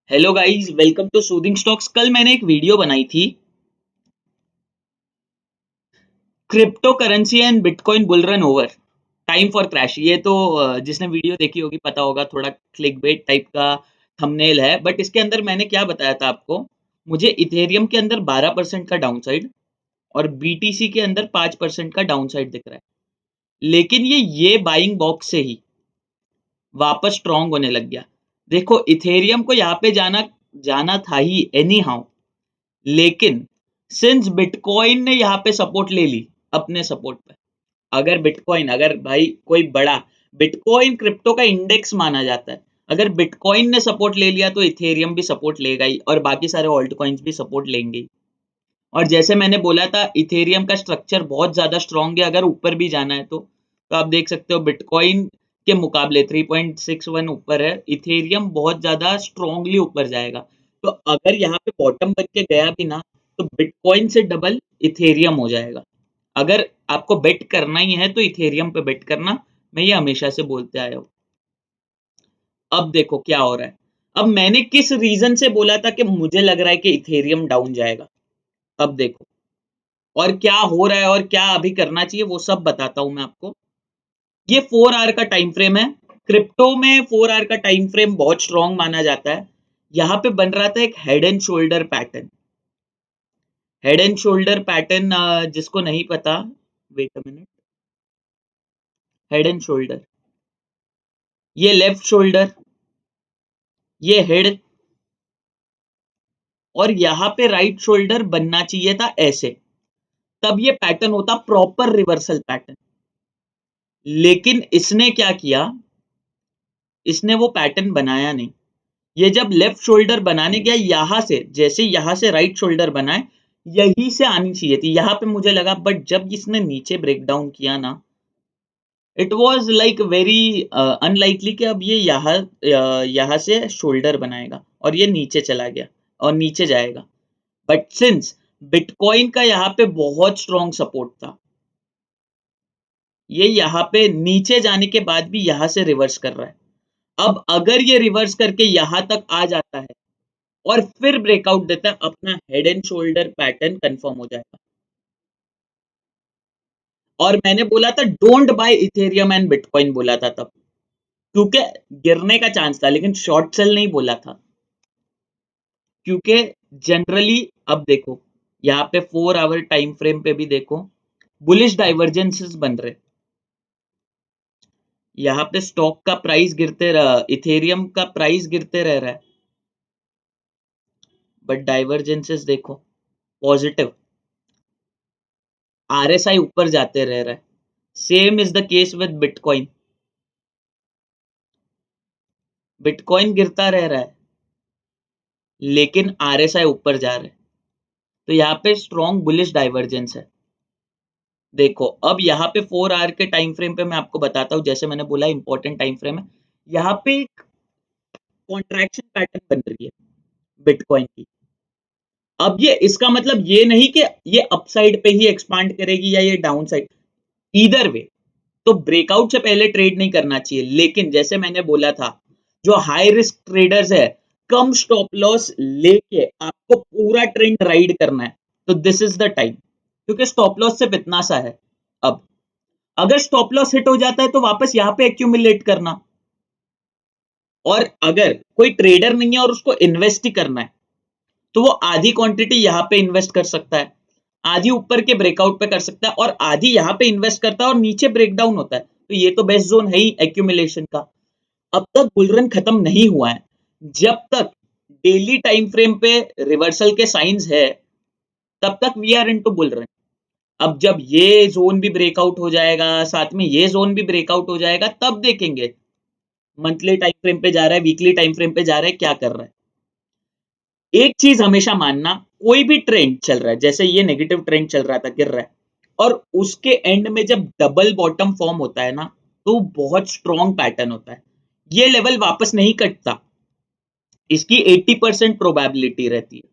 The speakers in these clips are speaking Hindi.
Hello guys, welcome to soothing stocks. कल मैंने एक वीडियो बनाई थी, crypto currency and bitcoin bull run over, time for crash. ये तो जिसने वीडियो देखी होगी पता होगा, थोड़ा क्लिकबेट टाइप का थंबनेल है। बट इसके अंदर मैंने क्या बताया था आपको, मुझे इथेरियम के अंदर 12% का डाउन साइड और बीटीसी के अंदर 5% का डाउन साइड दिख रहा है। लेकिन ये बाइंग बॉक्स से ही वापस स्ट्रांग होने लग गया। देखो, इथेरियम को यहाँ पे जाना जाना था ही एनी हाउ, लेकिन सिंस बिटकॉइन ने यहाँ पे सपोर्ट ले ली अपने सपोर्ट पे, अगर भाई कोई बड़ा, बिटकॉइन क्रिप्टो का इंडेक्स माना जाता है, अगर बिटकॉइन ने सपोर्ट ले लिया तो इथेरियम भी सपोर्ट लेगा ही और बाकी सारे ऑल्ट कॉइन्स भी सपोर्ट लेंगे ही। और जैसे मैंने बोला था, इथेरियम का स्ट्रक्चर बहुत ज्यादा स्ट्रांग है। अगर ऊपर भी जाना है तो आप देख सकते हो बिटकॉइन के मुकाबले 3.61 ऊपर है, इथेरियम बहुत ज्यादा स्ट्रांगली ऊपर जाएगा। तो अगर यहाँ पे बॉटम बन के गया भी ना, तो बिटकॉइन से डबल इथेरियम हो जाएगा। अगर आपको बेट करना ही है तो इथेरियम पे बेट करना, मैं ये हमेशा से बोलते आया हूँ। अब देखो क्या हो रहा है। अब मैंने किस रीजन से बोला था कि मुझे लग रहा है कि इथेरियम डाउन जाएगा, अब देखो और क्या हो रहा है और क्या अभी करना चाहिए वो सब बताता हूं मैं आपको। ये 4 आवर का टाइम फ्रेम है। क्रिप्टो में 4 आवर का टाइम फ्रेम बहुत स्ट्रांग माना जाता है। यहां पे बन रहा था एक head and shoulder pattern. Head and shoulder pattern, जिसको नहीं पता, wait a minute. Head and shoulder, ये लेफ्ट शोल्डर, ये हेड, और यहां पे राइट शोल्डर बनना चाहिए था ऐसे। तब ये पैटर्न होता प्रॉपर रिवर्सल पैटर्न। लेकिन इसने क्या किया, इसने वो पैटर्न बनाया नहीं। ये जब लेफ्ट शोल्डर बनाने गया, यहां से जैसे यहां से राइट शोल्डर बनाए, यही से आनी चाहिए थी यहां पे मुझे लगा। बट जब इसने नीचे ब्रेक डाउन किया ना, it was like very unlikely कि अब ये यहाँ से शोल्डर बनाएगा और ये नीचे चला गया और नीचे जाएगा। बट सिंस बिटकॉइन का यहाँ पे बहुत स्ट्रॉन्ग सपोर्ट था, ये यहाँ पे नीचे जाने के बाद भी यहाँ से रिवर्स कर रहा है। अब अगर ये रिवर्स करके यहां तक आ जाता है और फिर ब्रेकआउट देता है, अपना head and shoulder pattern confirm हो जाएगा। और मैंने बोला था don't buy Ethereum and bitcoin, बोला था तब, क्योंकि गिरने का चांस था, लेकिन शॉर्ट सेल नहीं बोला था। क्योंकि जनरली, अब देखो यहाँ पे 4 आवर टाइम फ्रेम पे भी देखो, बुलिश डाइवर्जेंसेस बन रहे। यहाँ पे स्टॉक का प्राइस गिरते रहा, इथेरियम का प्राइस गिरते रह रहा है, बट डाइवर्जेंसेस देखो पॉजिटिव, आरएसआई ऊपर जाते रह रहा है। Same is the case with bitcoin. Bitcoin गिरता रह रहा है लेकिन आरएसआई ऊपर जा रहा है। तो यहाँ पे स्ट्रॉन्ग बुलिश डाइवर्जेंस है। देखो अब यहाँ पे 4 आवर के टाइम फ्रेम पे मैं आपको बताता हूँ, जैसे मैंने बोला इंपॉर्टेंट टाइम फ्रेम है। यहाँ पे एक कॉन्ट्रैक्शन पैटर्न बन रही है बिटकॉइन की। अब ये इसका मतलब ये नहीं कि ये अपसाइड पे ही एक्सपांड करेगी या ये डाउन साइड, ईदर वे। तो ब्रेकआउट से पहले ट्रेड नहीं करना चाहिए। लेकिन जैसे मैंने बोला था, जो हाई रिस्क ट्रेडर्स है, कम स्टॉप लॉस लेके आपको पूरा ट्रेंड राइड करना है, तो दिस इज द टाइम। क्योंकि स्टॉप लॉस सिर्फ इतना सा है। अब अगर स्टॉप लॉस हिट हो जाता है तो वापस यहां पे एक्यूमुलेट करना। और अगर कोई ट्रेडर नहीं है और उसको इन्वेस्ट ही करना है, तो वो आधी क्वांटिटी यहां पे इन्वेस्ट कर सकता है, आधी ऊपर के ब्रेकआउट पे कर सकता है, और आधी यहां पे इन्वेस्ट करता है और नीचे ब्रेकडाउन होता है। तो ये तो बेस्ट जोन है ही एक्यूमुलेशन का। अब तक बुलरन खत्म नहीं हुआ है। जब तक डेली टाइम फ्रेम पे रिवर्सल के साइंस है, तब तक वी आर इनटू बुलरन। अब जब ये जोन भी ब्रेकआउट हो जाएगा, साथ में ये जोन भी ब्रेकआउट हो जाएगा, तब देखेंगे मंथली टाइम फ्रेम पे जा रहा है, वीकली टाइम फ्रेम पे जा रहा है, क्या कर रहा है। एक चीज हमेशा मानना, कोई भी ट्रेंड चल रहा है, जैसे ये नेगेटिव ट्रेंड चल रहा था, गिर रहा है, और उसके एंड में जब डबल बॉटम फॉर्म होता है ना, तो बहुत स्ट्रॉन्ग पैटर्न होता है। ये लेवल वापस नहीं कटता, इसकी 80% प्रोबेबिलिटी रहती है।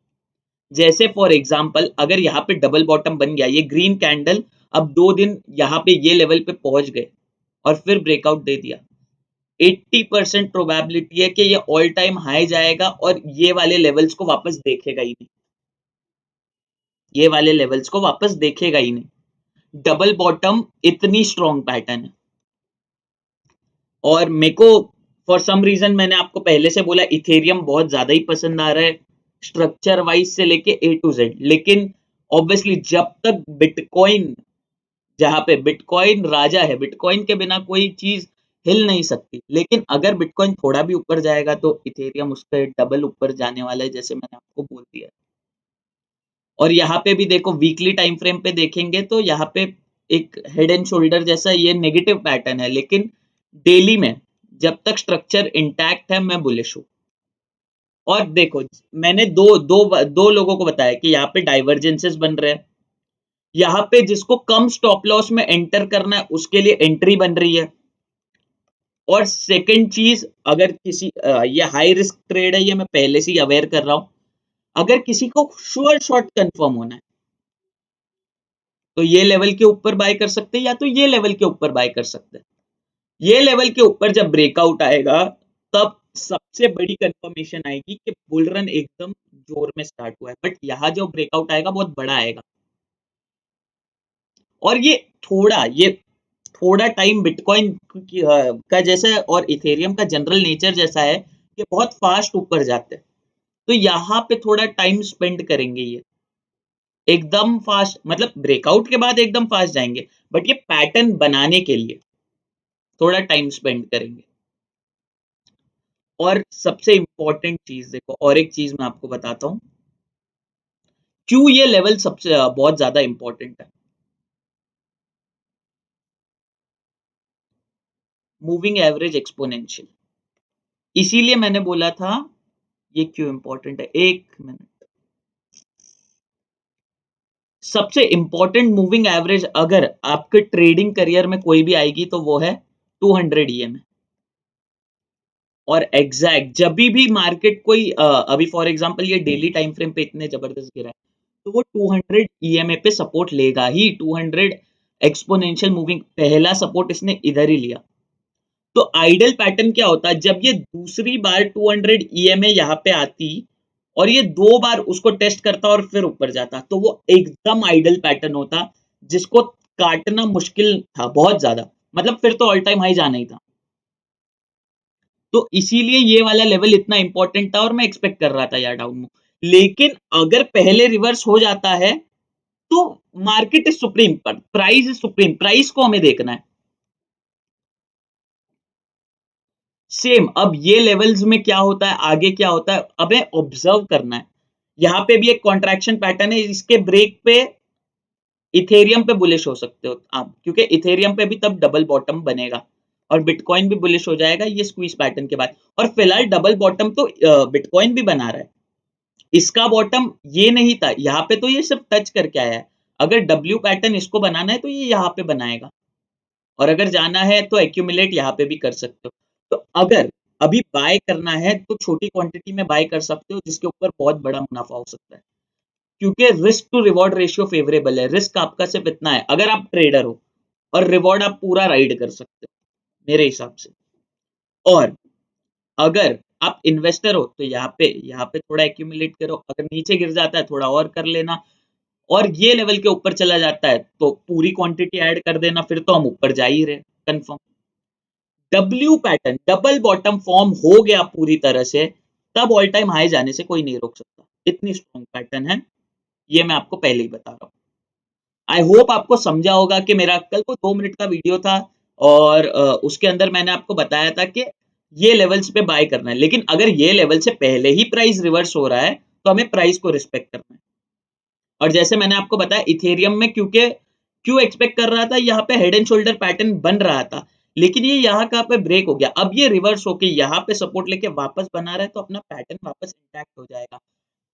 जैसे फॉर एग्जांपल, अगर यहाँ पे डबल बॉटम बन गया, ये ग्रीन कैंडल अब 2 दिन यहाँ पे ये लेवल पे पहुंच गए और फिर ब्रेकआउट दे दिया, 80% प्रोबेबिलिटी है कि ये ऑल टाइम हाई जाएगा और ये वाले लेवल्स को वापस देखेगा ही नहीं, ये वाले लेवल्स को वापस देखेगा ही नहीं। डबल बॉटम इतनी स्ट्रॉन्ग पैटर्न है। और मेरे को फॉर सम रीजन मैंने आपको पहले से बोला इथेरियम बहुत ज्यादा ही पसंद आ रहा है स्ट्रक्चर वाइज से लेके ए टू जेड, लेकिन ऑब्वियसली जब तक बिटकॉइन, जहां पे बिटकॉइन राजा है, बिटकॉइन के बिना कोई चीज हिल नहीं सकती, लेकिन अगर बिटकॉइन थोड़ा भी ऊपर जाएगा तो इथेरियम उसके डबल ऊपर जाने वाला है, जैसे मैंने आपको बोल दिया। और यहाँ पे भी देखो वीकली टाइम फ्रेम पे देखेंगे तो यहाँ पे एक हेड एंड शोल्डर जैसा ये नेगेटिव पैटर्न है, लेकिन डेली में जब तक स्ट्रक्चर इंटैक्ट है मैं बुलिश हूँ। और देखो मैंने दो लोगों को बताया कि यहाँ पे डाइवर्जेंसेस बन रहे हैं, यहाँ पे जिसको कम स्टॉप लॉस में एंटर करना है उसके लिए एंट्री बन रही है। और सेकंड चीज, अगर किसी ये हाई रिस्क ट्रेड है, ये मैं पहले से ही अवेयर कर रहा हूं, अगर किसी को श्योर शॉट कंफर्म होना है तो ये लेवल के ऊपर बाय कर सकते हैं या तो ये लेवल के ऊपर बाय कर सकते हैं। ये लेवल के ऊपर जब ब्रेकआउट आएगा तब सबसे बड़ी कंफर्मेशन आएगी कि बुल रन एकदम जोर में स्टार्ट हुआ है, बट यहाँ जो ब्रेकआउट आएगा बहुत बड़ा आएगा। और ये थोड़ा टाइम बिटकॉइन का जैसा है और इथेरियम का जनरल नेचर जैसा है कि बहुत फास्ट ऊपर जाते हैं, तो यहाँ पे थोड़ा टाइम स्पेंड करेंगे ये, एकदम फास्ट मतलब ब्रेकआउट के बाद एकदम फास्ट जाएंगे, बट ये पैटर्न बनाने के लिए थोड़ा टाइम स्पेंड करेंगे। और सबसे इंपॉर्टेंट चीज देखो, और एक चीज मैं आपको बताता हूं क्यों ये लेवल सबसे बहुत ज्यादा इंपॉर्टेंट है। मूविंग एवरेज एक्सपोनेंशियल, इसीलिए मैंने बोला था ये क्यों इंपॉर्टेंट है। एक मिनट, सबसे इंपॉर्टेंट मूविंग एवरेज अगर आपके ट्रेडिंग करियर में कोई भी आएगी तो वो है 200 ईएमए। और एग्जैक्ट जब भी मार्केट कोई अभी फॉर एग्जांपल ये डेली टाइम फ्रेम पे इतने जबरदस्त गिरा है तो वो 200 ईएमए पे सपोर्ट लेगा ही। 200 एक्सपोनेंशियल मूविंग, पहला सपोर्ट इसने इधर ही लिया। तो आइडल पैटर्न क्या होता है, जब ये दूसरी बार 200 ईएमए यहाँ पे आती और ये दो बार उसको टेस्ट करता और फिर ऊपर जाता तो वो एकदम आइडल पैटर्न होता जिसको काटना मुश्किल था बहुत ज्यादा, मतलब फिर तो ऑल टाइम हाई जाना ही था। तो इसीलिए ये वाला लेवल इतना इंपॉर्टेंट था और मैं एक्सपेक्ट कर रहा था यार डाउन मूव। लेकिन अगर पहले रिवर्स हो जाता है तो मार्केट इज सुप्रीम, पर प्राइस इज सुप्रीम, प्राइस को हमें देखना है। सेम अब ये लेवल्स में क्या होता है, आगे क्या होता है, हमें ऑब्जर्व करना है। यहाँ पे भी एक कॉन्ट्रैक्शन पैटर्न है, इसके ब्रेक पे इथेरियम पे बुलिश हो सकते हो आप, क्योंकि इथेरियम पे भी तब डबल बॉटम बनेगा और बिटकॉइन भी बुलिश हो जाएगा ये स्क्वीज पैटर्न के बाद। और फिलहाल डबल बॉटम तो बिटकॉइन भी बना रहा है, इसका बॉटम ये नहीं था, यहाँ पे तो ये सिर्फ टच करके आया है। अगर डब्ल्यू पैटर्न इसको बनाना है तो ये यहाँ पे बनाएगा, और अगर जाना है तो एक्यूमुलेट यहाँ पे भी कर सकते हो। तो अगर अभी बाय करना है तो छोटी क्वांटिटी में बाय कर सकते हो जिसके ऊपर बहुत बड़ा मुनाफा हो सकता है, क्योंकि risk to reward ratio favourable है। रिस्क आपका सिर्फ इतना है अगर आप ट्रेडर हो, और रिवॉर्ड आप पूरा राइड कर सकते हो मेरे हिसाब से। और अगर आप इन्वेस्टर हो तो यहाँ पे थोड़ा एक्यूमुलेट करो, अगर नीचे गिर जाता है थोड़ा और कर लेना, और ये लेवल के ऊपर चला जाता है तो पूरी क्वांटिटी ऐड कर देना, फिर तो हम ऊपर जा ही रहे confirm. W pattern double bottom form हो गया पूरी तरह से, तब ऑल टाइम हाई जाने से कोई नहीं रोक सकता, इतनी स्ट्रॉन्ग पैटर्न है, ये मैं आपको पहले ही बता रहा हूँ। आई होप आपको समझा होगा कि मेरा कल को 2 मिनट का वीडियो था और उसके अंदर मैंने आपको बताया था कि ये लेवल्स पे बाय करना है, लेकिन अगर ये लेवल से पहले ही प्राइस रिवर्स हो रहा है तो हमें प्राइस को रिस्पेक्ट करना है। और जैसे मैंने आपको बताया इथेरियम में क्योंकि क्यों एक्सपेक्ट कर रहा था, यहाँ पे हेड एंड शोल्डर पैटर्न बन रहा था, लेकिन ये यहाँ कहाँ पे ब्रेक हो गया, अब ये रिवर्स होके यहाँ पे सपोर्ट लेके वापस बना रहा है तो अपना पैटर्न वापस इंटैक्ट हो जाएगा।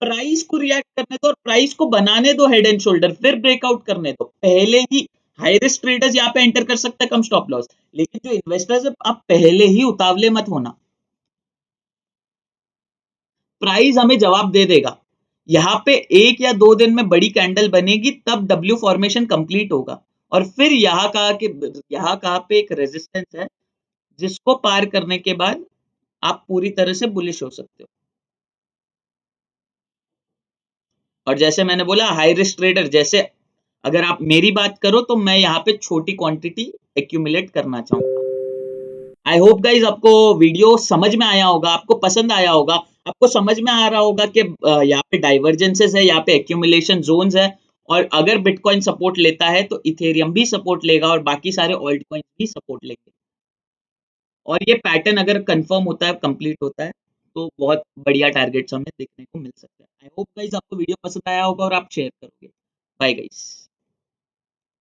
प्राइस को रिएक्ट करने दो और प्राइस को बनाने दो हेड एंड शोल्डर, फिर ब्रेकआउट करने दो। पहले ही हाई रिस्क ट्रेडर्स यहाँ पे एंटर कर सकते हैं कम स्टॉप लॉस, लेकिन जो इन्वेस्टर्स है आप पहले ही उतावले मत होना, प्राइस हमें जवाब दे देगा। यहाँ पे 1 या 2 दिन में बड़ी कैंडल बनेगी तब डब्ल्यू फॉर्मेशन कंप्लीट होगा, और फिर यहाँ कहा पे एक रेजिस्टेंस है जिसको पार करने के बाद आप पूरी तरह से बुलिश हो सकते हो। और जैसे मैंने बोला हाई रिस्क ट्रेडर, जैसे अगर आप मेरी बात करो तो मैं यहाँ पे छोटी क्वांटिटी एक्यूमुलेट करना चाहूंगा। आई होप गाइज आपको वीडियो समझ में आया होगा, आपको पसंद आया होगा, आपको समझ में आ रहा होगा कि यहाँ पे डाइवर्जेंसेस है, यहाँ पे एक्यूमुलेशन जोन्स है, और अगर बिटकॉइन सपोर्ट लेता है तो इथेरियम भी सपोर्ट लेगा और बाकी सारे ऑल्ट कॉइन भी सपोर्ट लेंगे। और ये पैटर्न अगर कंफर्म होता है, कंप्लीट होता है, तो बहुत बढ़िया टारगेट्स हमें देखने को मिल सकते हैं। आई होप गाइस आपको वीडियो पसंद आया होगा और आप शेयर करोगे। Bye guys.